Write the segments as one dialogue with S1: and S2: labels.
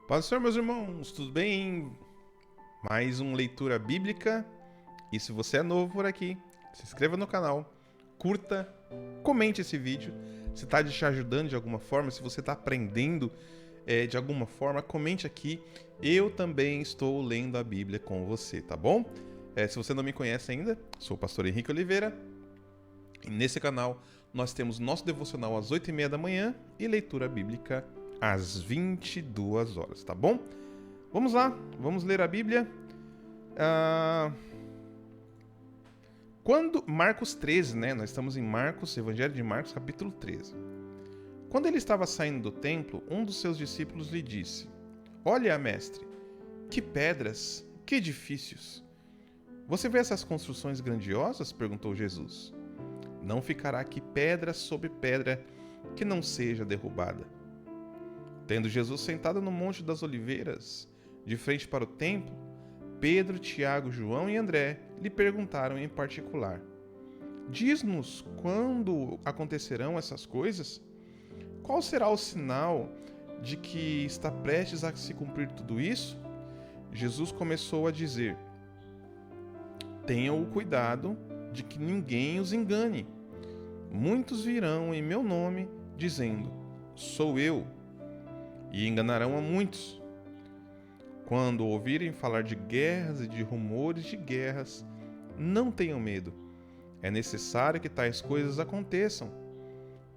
S1: Paz do Senhor, meus irmãos, tudo bem? Mais uma leitura bíblica. E se você é novo por aqui, se inscreva no canal, curta, comente esse vídeo. Se está te ajudando de alguma forma, se você está aprendendo de alguma forma, comente aqui. Eu também estou lendo a Bíblia com você, tá bom? Se você não me conhece ainda, sou o pastor Henrique Oliveira. E nesse canal nós temos nosso devocional às 8h30 da manhã e leitura bíblica às 22 horas, tá bom? Vamos lá, vamos ler a Bíblia. Marcos 13, né? Nós estamos em Marcos, Evangelho de Marcos, capítulo 13. Quando ele estava saindo do templo, um dos seus discípulos lhe disse: Olha, mestre, que pedras, que edifícios! Você vê essas construções grandiosas? Perguntou Jesus. Não ficará aqui pedra sobre pedra que não seja derrubada. Tendo Jesus sentado no Monte das Oliveiras, de frente para o templo, Pedro, Tiago, João e André lhe perguntaram em particular: Diz-nos quando acontecerão essas coisas? Qual será o sinal de que está prestes a se cumprir tudo isso? Jesus começou a dizer: Tenham o cuidado de que ninguém os engane. Muitos virão em meu nome, dizendo: Sou eu, e enganarão a muitos. Quando ouvirem falar de guerras e de rumores de guerras, não tenham medo. É necessário que tais coisas aconteçam,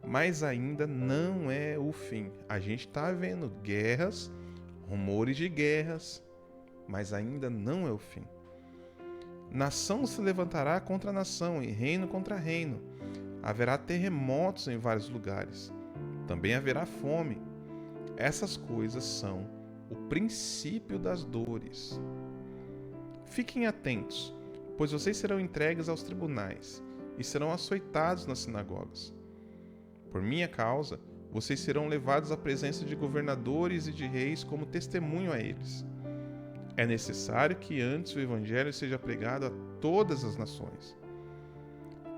S1: mas ainda não é o fim. A gente está vendo guerras, rumores de guerras, mas ainda não é o fim. Nação se levantará contra nação e reino contra reino. Haverá terremotos em vários lugares. Também haverá fome. Essas coisas são o princípio das dores. Fiquem atentos, pois vocês serão entregues aos tribunais e serão açoitados nas sinagogas. Por minha causa, vocês serão levados à presença de governadores e de reis como testemunho a eles. É necessário que antes o evangelho seja pregado a todas as nações.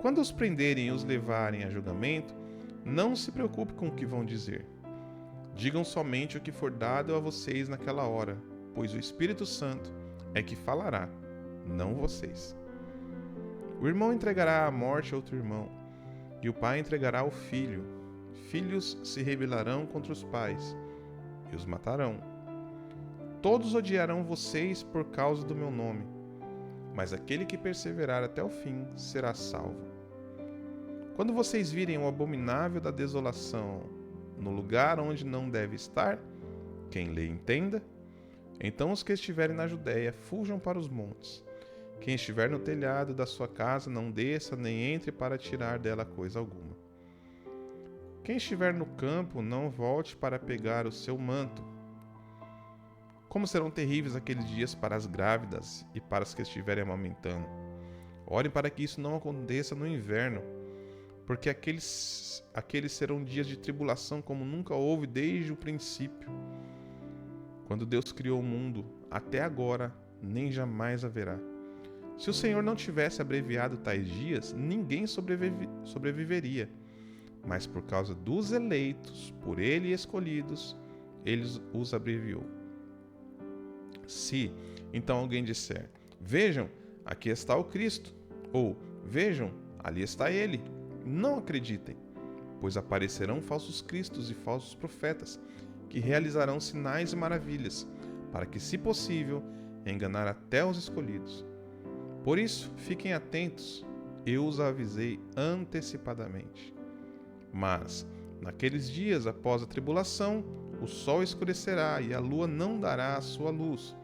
S1: Quando os prenderem e os levarem a julgamento, não se preocupe com o que vão dizer. Digam somente o que for dado a vocês naquela hora, pois o Espírito Santo é que falará, não vocês. O irmão entregará à morte outro irmão, e o pai entregará ao filho. Filhos se rebelarão contra os pais, e os matarão. Todos odiarão vocês por causa do meu nome, mas aquele que perseverar até o fim será salvo. Quando vocês virem o abominável da desolação no lugar onde não deve estar, quem lê entenda, então os que estiverem na Judéia fujam para os montes. Quem estiver no telhado da sua casa não desça nem entre para tirar dela coisa alguma. Quem estiver no campo não volte para pegar o seu manto. Como serão terríveis aqueles dias para as grávidas e para as que estiverem amamentando. Orem para que isso não aconteça no inverno, porque aqueles serão dias de tribulação como nunca houve desde o princípio. Quando Deus criou o mundo, até agora, nem jamais haverá. Se o Senhor não tivesse abreviado tais dias, ninguém sobreviveria. Mas por causa dos eleitos, por Ele escolhidos, Ele os abreviou. Se, então, alguém disser: Vejam, aqui está o Cristo, ou Vejam, ali está Ele, não acreditem, pois aparecerão falsos cristos e falsos profetas, que realizarão sinais e maravilhas, para que, se possível, enganar até os escolhidos. Por isso, fiquem atentos, eu os avisei antecipadamente. Mas, naqueles dias após a tribulação, o sol escurecerá e a lua não dará a sua luz.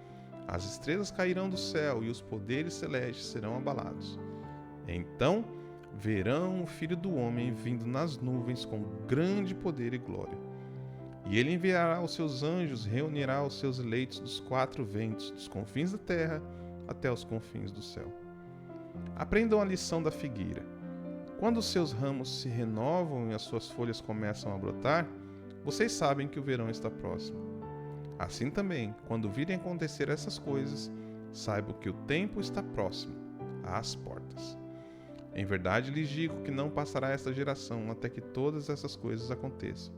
S1: As estrelas cairão do céu e os poderes celestes serão abalados. Então, verão o Filho do Homem vindo nas nuvens com grande poder e glória. E ele enviará os seus anjos e reunirá os seus eleitos dos quatro ventos, dos confins da terra até os confins do céu. Aprendam a lição da figueira. Quando os seus ramos se renovam e as suas folhas começam a brotar, vocês sabem que o verão está próximo. Assim também, quando virem acontecer essas coisas, saibam que o tempo está próximo, às portas. Em verdade lhes digo que não passará esta geração até que todas essas coisas aconteçam.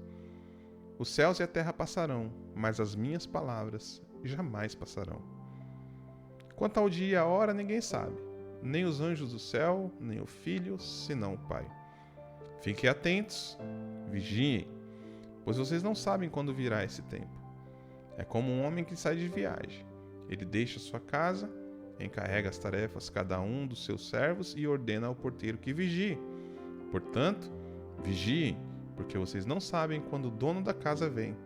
S1: Os céus e a terra passarão, mas as minhas palavras jamais passarão. Quanto ao dia e a hora, ninguém sabe, nem os anjos do céu, nem o Filho, senão o Pai. Fiquem atentos, vigiem, pois vocês não sabem quando virá esse tempo. É como um homem que sai de viagem. Ele deixa sua casa, encarrega as tarefas cada um dos seus servos e ordena ao porteiro que vigie. Portanto, vigiem, porque vocês não sabem quando o dono da casa vem,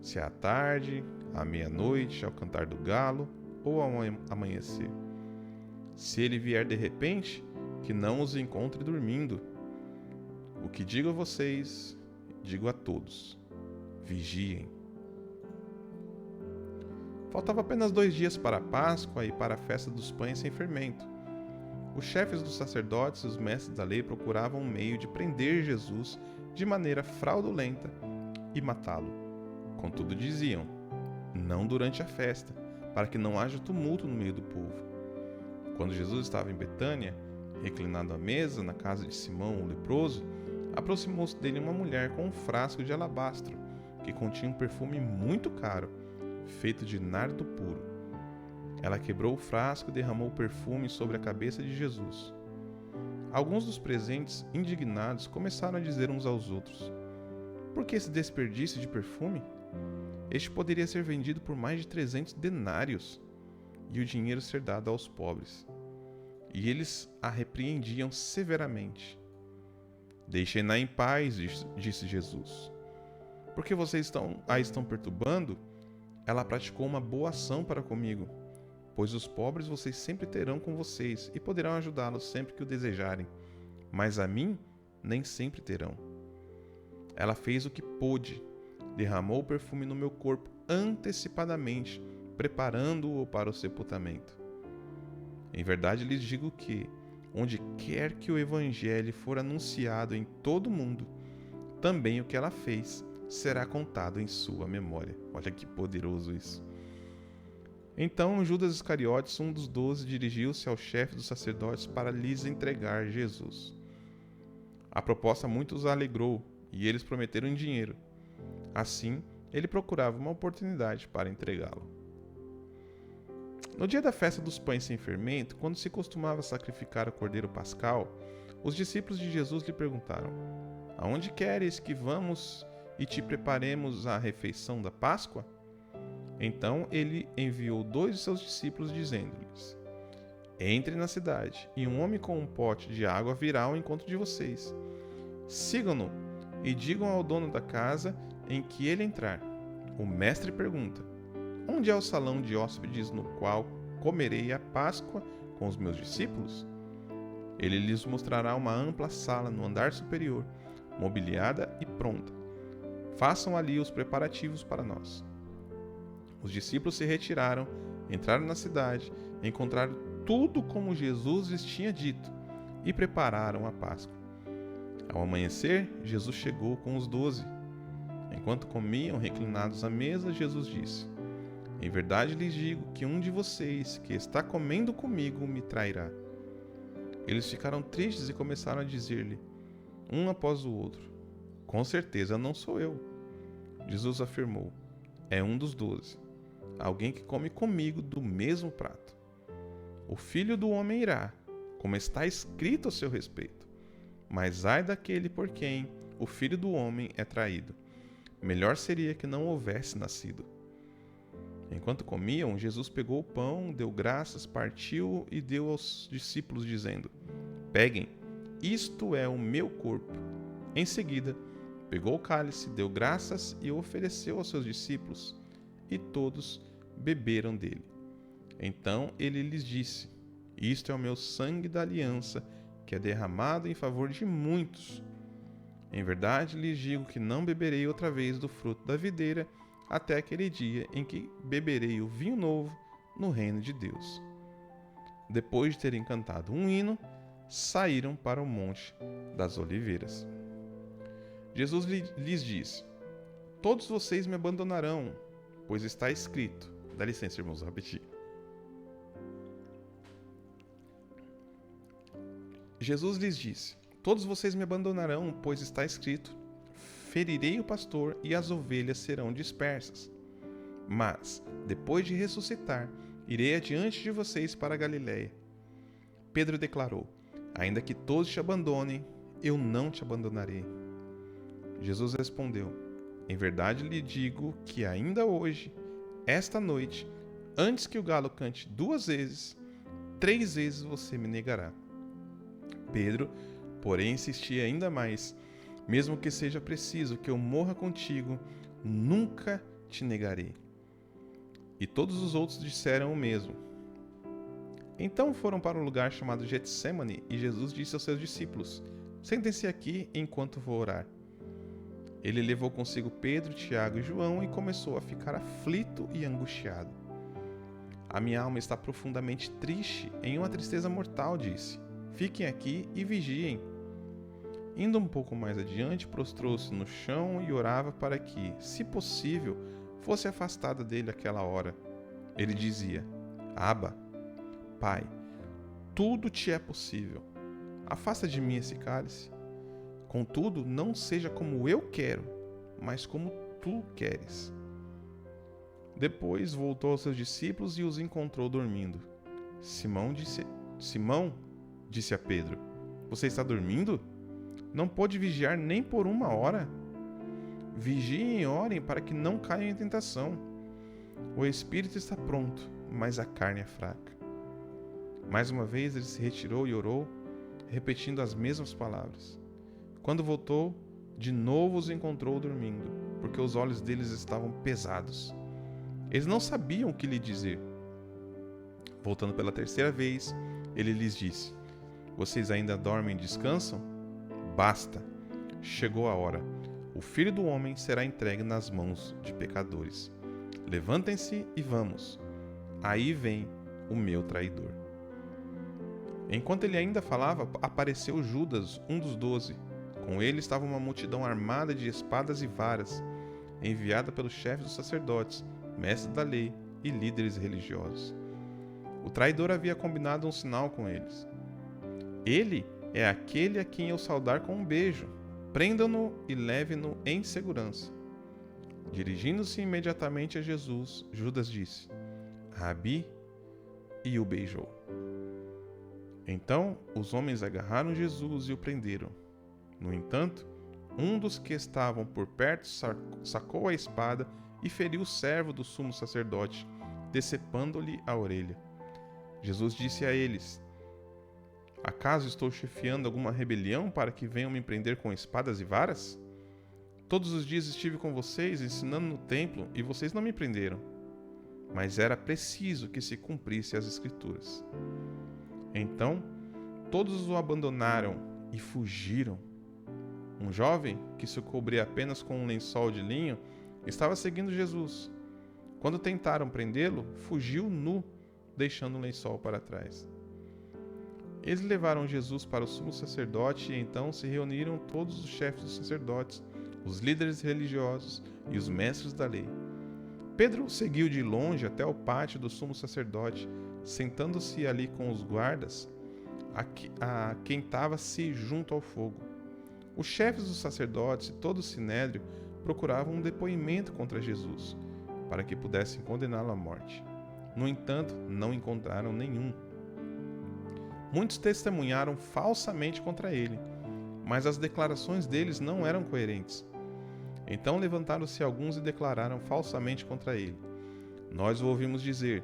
S1: se é à tarde, à meia-noite, ao cantar do galo ou ao amanhecer. Se ele vier de repente, que não os encontre dormindo. O que digo a vocês, digo a todos: vigiem. Faltava apenas 2 dias para a Páscoa e para a festa dos pães sem fermento. Os chefes dos sacerdotes e os mestres da lei procuravam um meio de prender Jesus de maneira fraudulenta e matá-lo. Contudo, diziam: não durante a festa, para que não haja tumulto no meio do povo. Quando Jesus estava em Betânia, reclinado à mesa na casa de Simão o leproso, aproximou-se dele uma mulher com um frasco de alabastro, que continha um perfume muito caro, feito de nardo puro. Ela quebrou o frasco e derramou o perfume sobre a cabeça de Jesus. Alguns dos presentes, indignados, começaram a dizer uns aos outros: por que esse desperdício de perfume? Este poderia ser vendido por mais de 300 denários e o dinheiro ser dado aos pobres. E eles a repreendiam severamente. Deixem-na em paz, disse Jesus. Porque vocês a estão perturbando? Ela praticou uma boa ação para comigo, pois os pobres vocês sempre terão com vocês e poderão ajudá-los sempre que o desejarem, mas a mim nem sempre terão. Ela fez o que pôde, derramou o perfume no meu corpo antecipadamente, preparando-o para o sepultamento. Em verdade lhes digo que, onde quer que o evangelho for anunciado em todo o mundo, também o que ela fez será contado em sua memória. Olha que poderoso isso. Então Judas Iscariotes, um dos 12, dirigiu-se ao chefe dos sacerdotes para lhes entregar Jesus. A proposta muito os alegrou e eles prometeram dinheiro. Assim, ele procurava uma oportunidade para entregá-lo. No dia da festa dos pães sem fermento, quando se costumava sacrificar o cordeiro pascal, os discípulos de Jesus lhe perguntaram: aonde queres que vamos e te preparemos a refeição da Páscoa? Então ele enviou 2 de seus discípulos, dizendo-lhes: entre na cidade, e um homem com um pote de água virá ao encontro de vocês. Sigam-no e digam ao dono da casa em que ele entrar: o mestre pergunta: onde é o salão de hóspedes no qual comerei a Páscoa com os meus discípulos? Ele lhes mostrará uma ampla sala no andar superior, mobiliada e pronta. Façam ali os preparativos para nós. Os discípulos se retiraram, entraram na cidade, encontraram tudo como Jesus lhes tinha dito e prepararam a Páscoa. Ao amanhecer, Jesus chegou com os 12. Enquanto comiam reclinados à mesa, Jesus disse: em verdade lhes digo que um de vocês que está comendo comigo me trairá. Eles ficaram tristes e começaram a dizer-lhe, um após o outro: com certeza não sou eu. Jesus afirmou: é um dos 12, alguém que come comigo do mesmo prato. O Filho do Homem irá, como está escrito a seu respeito. Mas ai daquele por quem o Filho do Homem é traído. Melhor seria que não houvesse nascido. Enquanto comiam, Jesus pegou o pão, deu graças, partiu e deu aos discípulos, dizendo: peguem, isto é o meu corpo. Em seguida, pegou o cálice, deu graças e o ofereceu aos seus discípulos, e todos beberam dele. Então ele lhes disse: isto é o meu sangue da aliança, que é derramado em favor de muitos. Em verdade lhes digo que não beberei outra vez do fruto da videira, até aquele dia em que beberei o vinho novo no reino de Deus. Depois de terem cantado um hino, saíram para o Monte das Oliveiras. Jesus lhes disse: todos vocês me abandonarão, pois está escrito. Dá licença, irmãos, vou repetir. Jesus lhes disse: todos vocês me abandonarão, pois está escrito: ferirei o pastor e as ovelhas serão dispersas. Mas, depois de ressuscitar, irei adiante de vocês para a Galiléia. Pedro declarou: ainda que todos te abandonem, eu não te abandonarei. Jesus respondeu: em verdade lhe digo que ainda hoje, esta noite, antes que o galo cante 2 vezes, 3 vezes você me negará. Pedro, porém, insistia ainda mais: mesmo que seja preciso que eu morra contigo, nunca te negarei. E todos os outros disseram o mesmo. Então foram para um lugar chamado Getsêmani, e Jesus disse aos seus discípulos: sentem-se aqui enquanto vou orar. Ele levou consigo Pedro, Tiago e João e começou a ficar aflito e angustiado. A minha alma está profundamente triste, em uma tristeza mortal, disse. Fiquem aqui e vigiem. Indo um pouco mais adiante, prostrou-se no chão e orava para que, se possível, fosse afastada dele aquela hora. Ele dizia: Abba, Pai, tudo te é possível. Afasta de mim esse cálice. Contudo, não seja como eu quero, mas como tu queres. Depois voltou aos seus discípulos e os encontrou dormindo. Simão disse a Pedro: você está dormindo? Não pôde vigiar nem por 1 hora? Vigiem e orem para que não caiam em tentação. O espírito está pronto, mas a carne é fraca. Mais uma vez ele se retirou e orou, repetindo as mesmas palavras. Quando voltou, de novo os encontrou dormindo, porque os olhos deles estavam pesados. Eles não sabiam o que lhe dizer. Voltando pela 3ª vez, ele lhes disse: vocês ainda dormem e descansam? Basta! Chegou a hora. O Filho do Homem será entregue nas mãos de pecadores. Levantem-se e vamos. Aí vem o meu traidor. Enquanto ele ainda falava, apareceu Judas, um dos 12. Com ele estava uma multidão armada de espadas e varas, enviada pelos chefes dos sacerdotes, mestres da lei e líderes religiosos. O traidor havia combinado um sinal com eles. Ele é aquele a quem eu saudar com um beijo. Prendam-no e levem-no em segurança. Dirigindo-se imediatamente a Jesus, Judas disse: Rabi, e o beijou. Então os homens agarraram Jesus e o prenderam. No entanto, um dos que estavam por perto sacou a espada e feriu o servo do sumo sacerdote, decepando-lhe a orelha. Jesus disse a eles: acaso estou chefiando alguma rebelião para que venham me prender com espadas e varas? Todos os dias estive com vocês ensinando no templo e vocês não me prenderam. Mas era preciso que se cumprisse as Escrituras. Então, todos o abandonaram e fugiram. Um jovem, que se cobria apenas com um lençol de linho, estava seguindo Jesus. Quando tentaram prendê-lo, fugiu nu, deixando o lençol para trás. Eles levaram Jesus para o sumo sacerdote e então se reuniram todos os chefes dos sacerdotes, os líderes religiosos e os mestres da lei. Pedro o seguiu de longe até o pátio do sumo sacerdote, sentando-se ali com os guardas, aquentava-se junto ao fogo. Os chefes dos sacerdotes e todo o sinédrio procuravam um depoimento contra Jesus, para que pudessem condená-lo à morte. No entanto, não encontraram nenhum. Muitos testemunharam falsamente contra ele, mas as declarações deles não eram coerentes. Então levantaram-se alguns e declararam falsamente contra ele: nós o ouvimos dizer: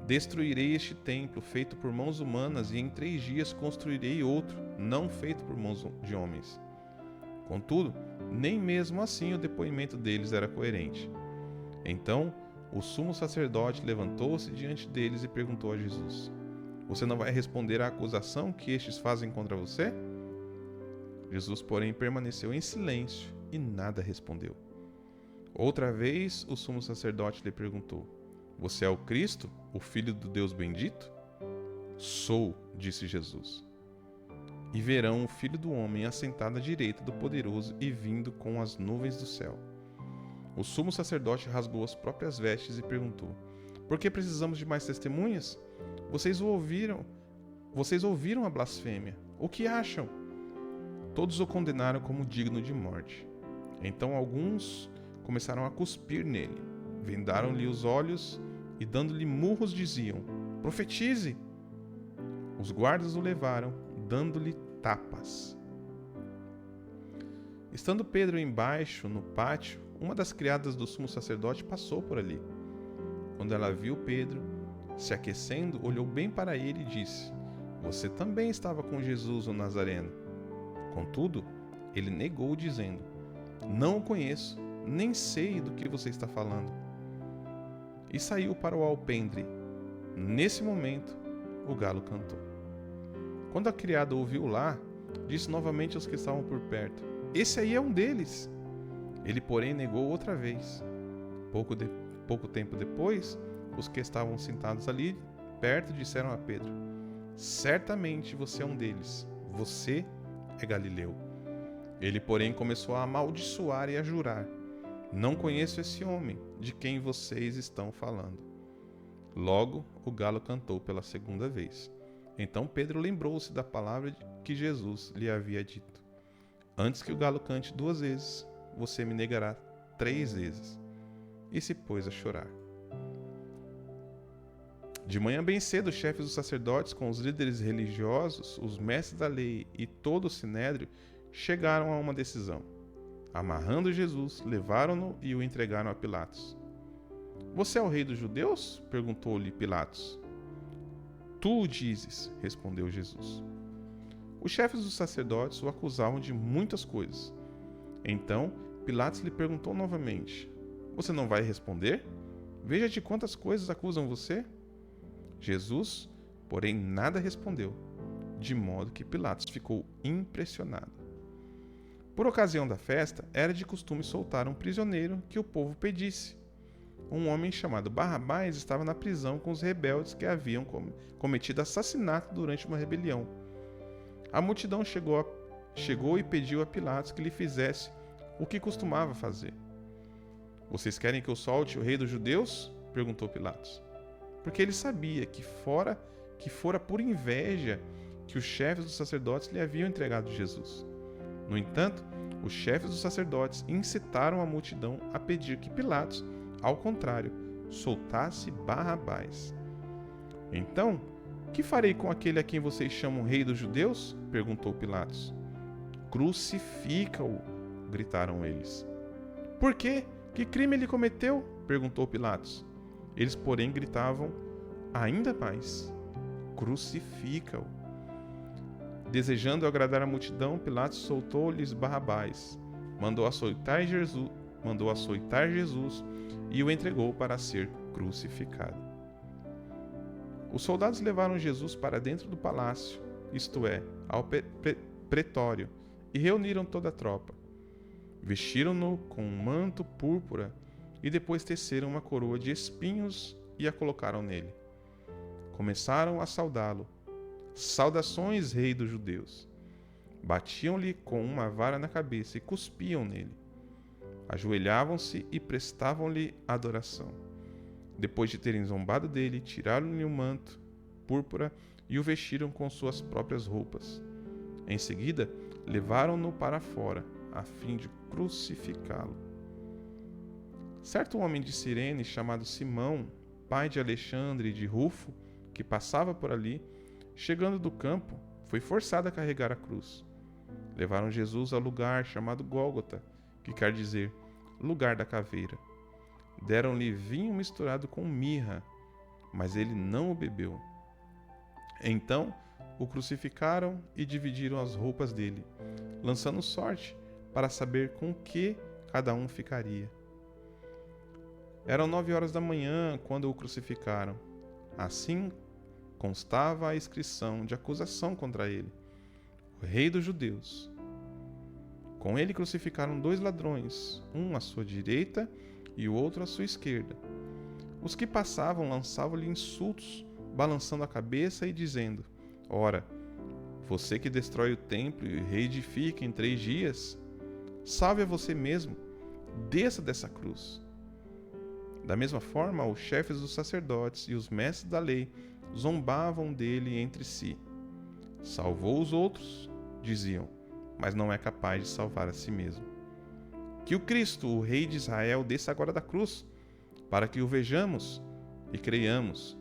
S1: destruirei este templo feito por mãos humanas e em 3 dias construirei outro, não feito por mãos de homens. Contudo, nem mesmo assim o depoimento deles era coerente. Então, o sumo sacerdote levantou-se diante deles e perguntou a Jesus: você não vai responder à acusação que estes fazem contra você? Jesus, porém, permaneceu em silêncio e nada respondeu. Outra vez, o sumo sacerdote lhe perguntou: você é o Cristo, o Filho do Deus bendito? Sou, disse Jesus. E verão o Filho do Homem assentado à direita do Poderoso e vindo com as nuvens do céu. O sumo sacerdote rasgou as próprias vestes e perguntou: por que precisamos de mais testemunhas? Vocês ouviram a blasfêmia. O que acham? Todos o condenaram como digno de morte. Então alguns começaram a cuspir nele, vendaram-lhe os olhos e, dando-lhe murros, diziam: profetize! Os guardas o levaram, dando-lhe tapas. Estando Pedro embaixo, no pátio, uma das criadas do sumo sacerdote passou por ali. Quando ela viu Pedro se aquecendo, olhou bem para ele e disse: você também estava com Jesus, o Nazareno. Contudo, ele negou, dizendo: não o conheço, nem sei do que você está falando. E saiu para o alpendre. Nesse momento, o galo cantou. Quando a criada ouviu lá, disse novamente aos que estavam por perto: esse aí é um deles. Ele, porém, negou outra vez. Pouco tempo depois, os que estavam sentados ali perto disseram a Pedro: certamente você é um deles. Você é Galileu. Ele, porém, começou a amaldiçoar e a jurar: não conheço esse homem de quem vocês estão falando. Logo, o galo cantou pela segunda vez. Então Pedro lembrou-se da palavra que Jesus lhe havia dito: antes que o galo cante 2 vezes, você me negará 3 vezes. E se pôs a chorar. De manhã bem cedo, os chefes dos sacerdotes, com os líderes religiosos, os mestres da lei e todo o sinédrio, chegaram a uma decisão. Amarrando Jesus, levaram-no e o entregaram a Pilatos. Você é o rei dos judeus? Perguntou-lhe Pilatos. Tu o dizes, respondeu Jesus. Os chefes dos sacerdotes o acusavam de muitas coisas. Então, Pilatos lhe perguntou novamente: você não vai responder? Veja de quantas coisas acusam você. Jesus, porém, nada respondeu, de modo que Pilatos ficou impressionado. Por ocasião da festa, era de costume soltar um prisioneiro que o povo pedisse. Um homem chamado Barrabás estava na prisão com os rebeldes que haviam cometido assassinato durante uma rebelião. A multidão chegou e pediu a Pilatos que lhe fizesse o que costumava fazer. Vocês querem que eu solte o rei dos judeus? Perguntou Pilatos. Porque ele sabia que fora por inveja que os chefes dos sacerdotes lhe haviam entregado Jesus. No entanto, os chefes dos sacerdotes incitaram a multidão a pedir que Pilatos, ao contrário, soltasse Barrabás. Então, que farei com aquele a quem vocês chamam rei dos judeus? Perguntou Pilatos. Crucifica-o, gritaram eles. Por quê? Que crime ele cometeu? Perguntou Pilatos. Eles, porém, gritavam ainda mais: crucifica-o. Desejando agradar a multidão, Pilatos soltou-lhes Barrabás, mandou açoitar Jesus e o entregou para ser crucificado. Os soldados levaram Jesus para dentro do palácio, isto é, ao pretório, e reuniram toda a tropa. Vestiram-no com um manto púrpura e depois teceram uma coroa de espinhos e a colocaram nele. Começaram a saudá-lo. Saudações, rei dos judeus. Batiam-lhe com uma vara na cabeça e cuspiam nele. Ajoelhavam-se e prestavam-lhe adoração. Depois de terem zombado dele, tiraram-lhe o manto púrpura e o vestiram com suas próprias roupas. Em seguida, levaram-no para fora, a fim de crucificá-lo. Certo homem de Cirene, chamado Simão, pai de Alexandre e de Rufo, que passava por ali, chegando do campo, foi forçado a carregar a cruz. Levaram Jesus ao lugar chamado Gólgota, que quer dizer lugar da caveira. Deram-lhe vinho misturado com mirra, mas ele não o bebeu. Então o crucificaram e dividiram as roupas dele, lançando sorte para saber com que cada um ficaria. Eram 9 horas da manhã quando o crucificaram. Assim constava a inscrição de acusação contra ele: o rei dos judeus. Com ele crucificaram 2 ladrões, um à sua direita e o outro à sua esquerda. Os que passavam lançavam-lhe insultos, balançando a cabeça e dizendo: ora, você que destrói o templo e reedifica em 3 dias, salve a você mesmo, desça dessa cruz. Da mesma forma, os chefes dos sacerdotes e os mestres da lei zombavam dele entre si. Salvou os outros, diziam, mas não é capaz de salvar a si mesmo. que o Cristo, o Rei de Israel, desça agora da cruz, para que o vejamos e creiamos.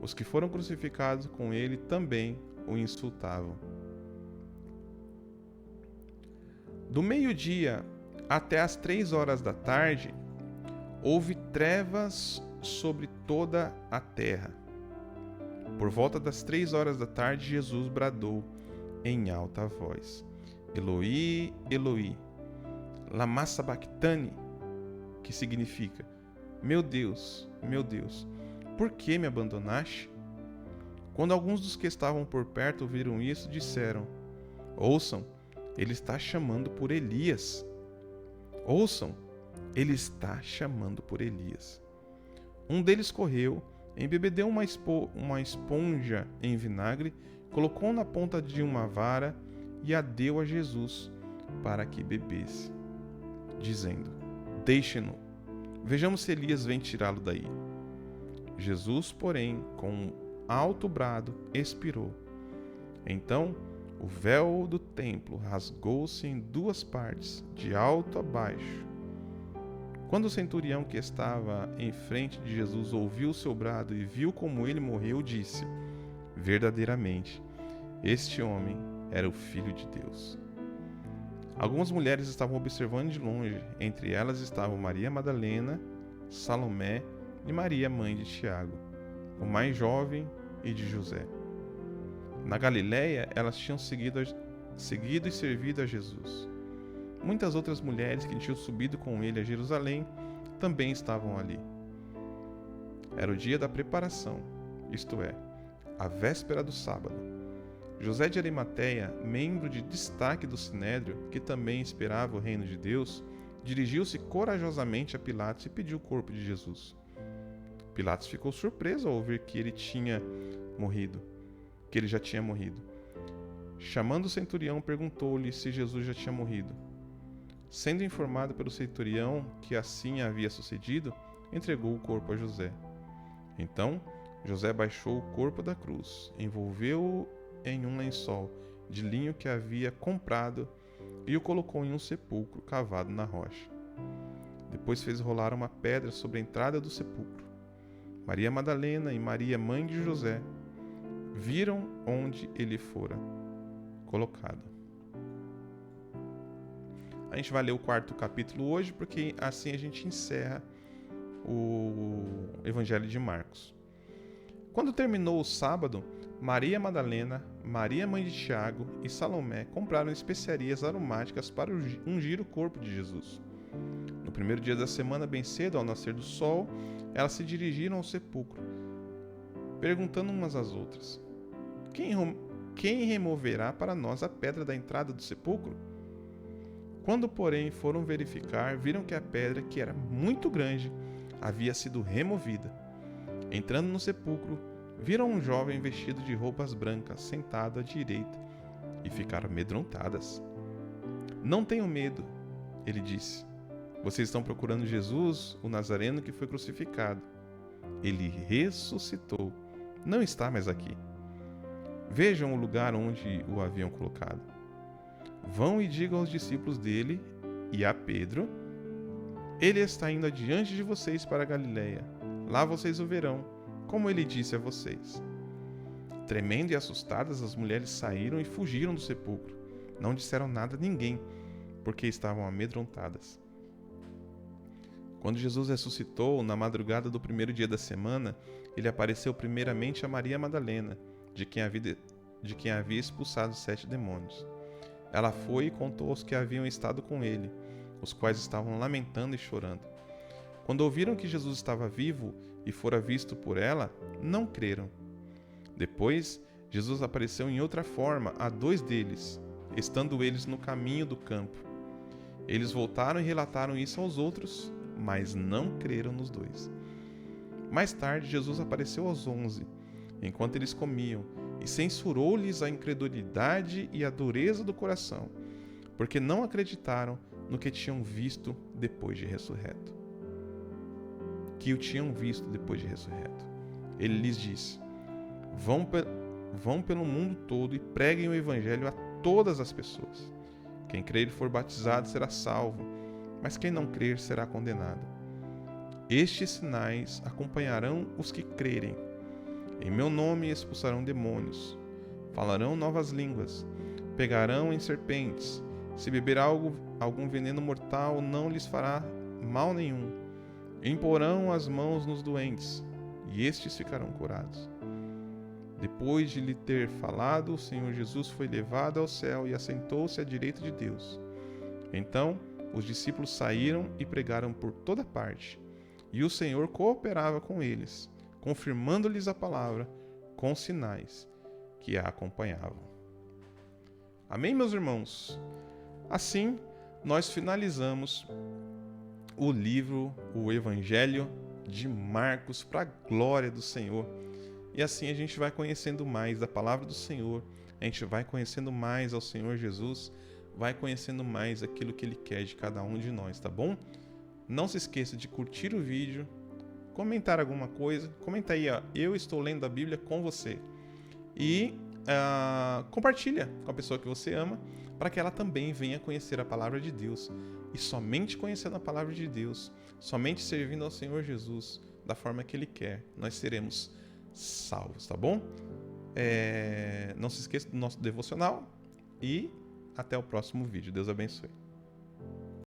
S1: Os que foram crucificados com ele também o insultavam. Do meio-dia até as 3 horas da tarde, houve trevas sobre toda a terra. Por volta das 3 horas da tarde, Jesus bradou em alta voz: Eloi, Eloi, lama sabachthani, que significa: meu Deus, por que me abandonaste? Quando alguns dos que estavam por perto viram isso, disseram: ouçam, ele está chamando por Elias. Ouçam, ele está chamando por Elias. Um deles correu, embebedeu uma esponja em vinagre, colocou na ponta de uma vara e a deu a Jesus para que bebesse, dizendo: deixem-no, vejamos se Elias vem tirá-lo daí. Jesus, porém, com um alto brado, expirou. Então o véu do templo rasgou-se em 2 partes, de alto a baixo. Quando o centurião que estava em frente de Jesus ouviu o seu brado e viu como ele morreu, disse: verdadeiramente, este homem era o Filho de Deus. Algumas mulheres estavam observando de longe. Entre elas estavam Maria Madalena, Salomé e Maria, mãe de Tiago, o mais jovem, e de José. Na Galiléia, elas tinham seguido e servido a Jesus. Muitas outras mulheres que tinham subido com ele a Jerusalém também estavam ali. Era o dia da preparação, isto é, a véspera do sábado. José de Arimateia, membro de destaque do Sinédrio, que também esperava o reino de Deus, dirigiu-se corajosamente a Pilatos e pediu o corpo de Jesus. Pilatos ficou surpreso ao ouvir que ele já tinha morrido. Chamando o centurião, perguntou-lhe se Jesus já tinha morrido. Sendo informado pelo centurião que assim havia sucedido, entregou o corpo a José. Então, José baixou o corpo da cruz, envolveu-o em um lençol de linho que havia comprado e o colocou em um sepulcro cavado na rocha. Depois fez rolar uma pedra sobre a entrada do sepulcro. Maria Madalena e Maria, mãe de José, viram onde ele fora colocado. A gente vai ler o 4º capítulo hoje, porque assim a gente encerra o Evangelho de Marcos. Quando terminou o sábado, Maria Madalena, Maria, mãe de Tiago, e Salomé compraram especiarias aromáticas para ungir o corpo de Jesus. No primeiro dia da semana, bem cedo, ao nascer do sol, elas se dirigiram ao sepulcro, perguntando umas às outras: Quem removerá para nós a pedra da entrada do sepulcro? Quando, porém, foram verificar, viram que a pedra, que era muito grande, havia sido removida. Entrando no sepulcro, viram um jovem vestido de roupas brancas sentado à direita e ficaram amedrontadas. Não tenham medo, ele disse. Vocês estão procurando Jesus, o Nazareno que foi crucificado. Ele ressuscitou. Não está mais aqui. Vejam o lugar onde o haviam colocado. Vão e digam aos discípulos dele e a Pedro: ele está indo adiante de vocês para a Galiléia. Lá vocês o verão, como ele disse a vocês. Tremendo e assustadas, as mulheres saíram e fugiram do sepulcro. Não disseram nada a ninguém, porque estavam amedrontadas. Quando Jesus ressuscitou, na madrugada do primeiro dia da semana, ele apareceu primeiramente a Maria Madalena, de quem havia expulsado 7 demônios. Ela foi e contou aos que haviam estado com ele, os quais estavam lamentando e chorando. Quando ouviram que Jesus estava vivo e fora visto por ela, não creram. Depois, Jesus apareceu em outra forma a 2 deles, estando eles no caminho do campo. Eles voltaram e relataram isso aos outros, mas não creram nos 2. Mais tarde, Jesus apareceu aos 11, enquanto eles comiam, e censurou-lhes a incredulidade e a dureza do coração, porque não acreditaram no que tinham visto depois de ressurreto. Ele lhes disse: Vão pelo mundo todo e preguem o evangelho a todas as pessoas. Quem crer e for batizado será salvo, mas quem não crer será condenado. Estes sinais acompanharão os que crerem. Em meu nome expulsarão demônios, falarão novas línguas, pegarão em serpentes. Se beber algum veneno mortal, não lhes fará mal nenhum. Imporão as mãos nos doentes, e estes ficarão curados. Depois de lhe ter falado, o Senhor Jesus foi levado ao céu e assentou-se à direita de Deus. Então, os discípulos saíram e pregaram por toda parte, e o Senhor cooperava com eles, confirmando-lhes a palavra com sinais que a acompanhavam. Amém, meus irmãos? Assim, nós finalizamos o livro, o Evangelho de Marcos, para a glória do Senhor. E assim a gente vai conhecendo mais da palavra do Senhor, a gente vai conhecendo mais ao Senhor Jesus, vai conhecendo mais aquilo que Ele quer de cada um de nós, tá bom? Não se esqueça de curtir o vídeo, comentar alguma coisa, comenta aí, ó, eu estou lendo a Bíblia com você. E compartilha com a pessoa que você ama, para que ela também venha conhecer a palavra de Deus. E somente conhecendo a palavra de Deus, somente servindo ao Senhor Jesus da forma que Ele quer, nós seremos salvos, tá bom? Não se esqueça do nosso devocional e até o próximo vídeo. Deus abençoe.